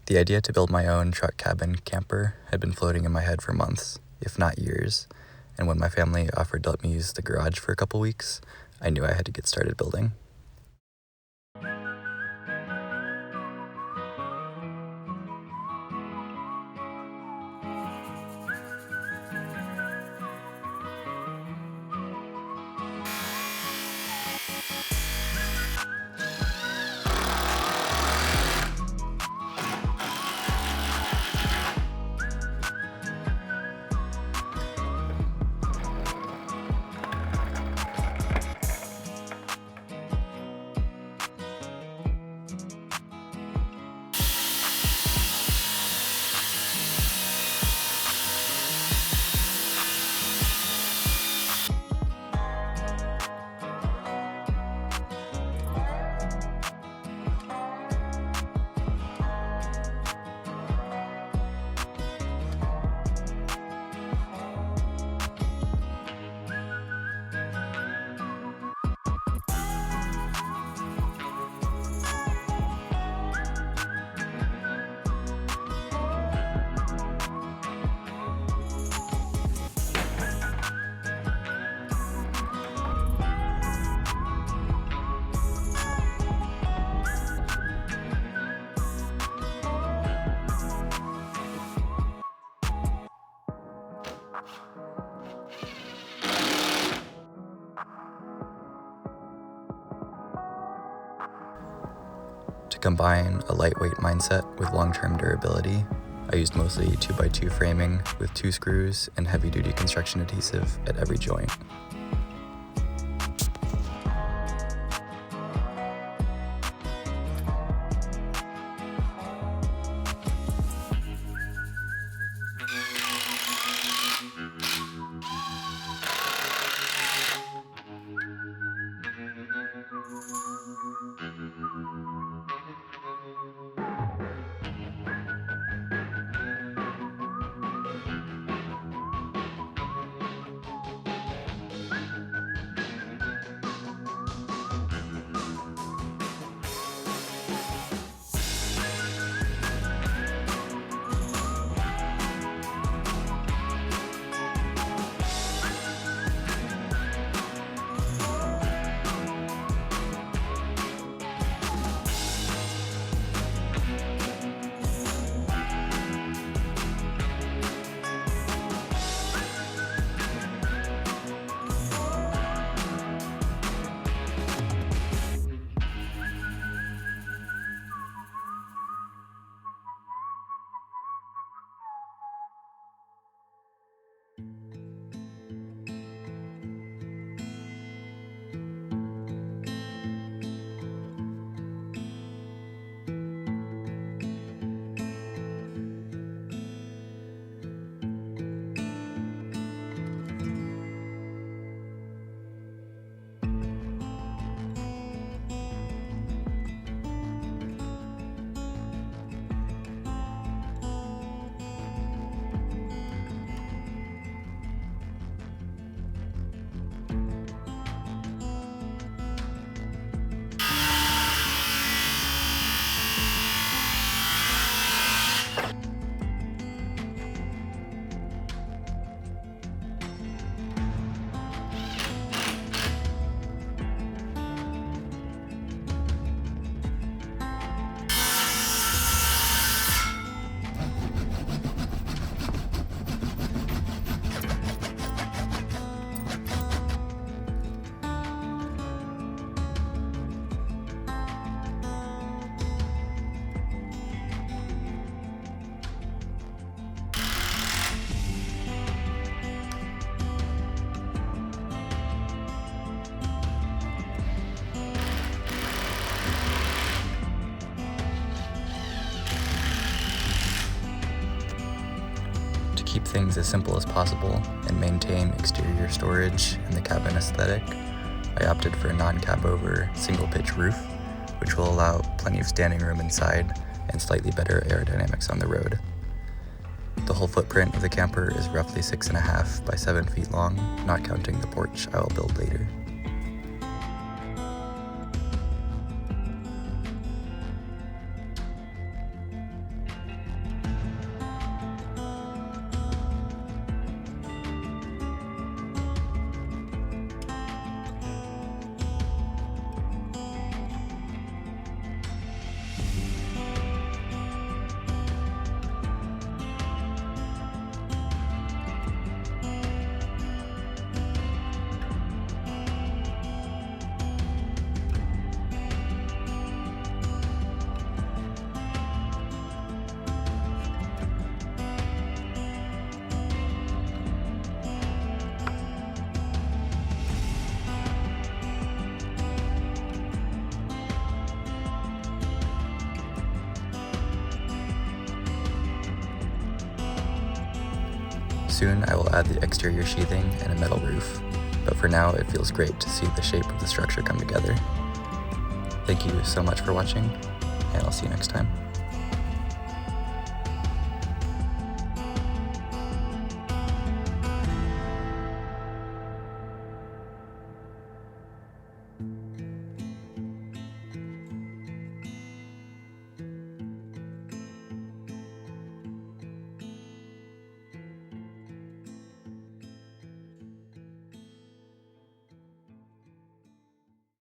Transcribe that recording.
The idea to build my own truck cabin camper had been floating in my head for months, if not years, and when my family offered to let me use the garage for a couple weeks, I knew I had to get started building. To combine a lightweight mindset with long-term durability, I used mostly 2x2 framing with 2 screws and heavy-duty construction adhesive at every joint. keep things as simple as possible and maintain exterior storage and the cabin aesthetic, I opted for a non-cab over single pitch roof, which will allow plenty of standing room inside and slightly better aerodynamics on the road. The whole footprint of the camper is roughly 6.5 by 7 feet long, not counting the porch I will build later. Soon I will add the exterior sheathing and a metal roof, but for now it feels great to see the shape of the structure come together. Thank you so much for watching, and I'll see you next time.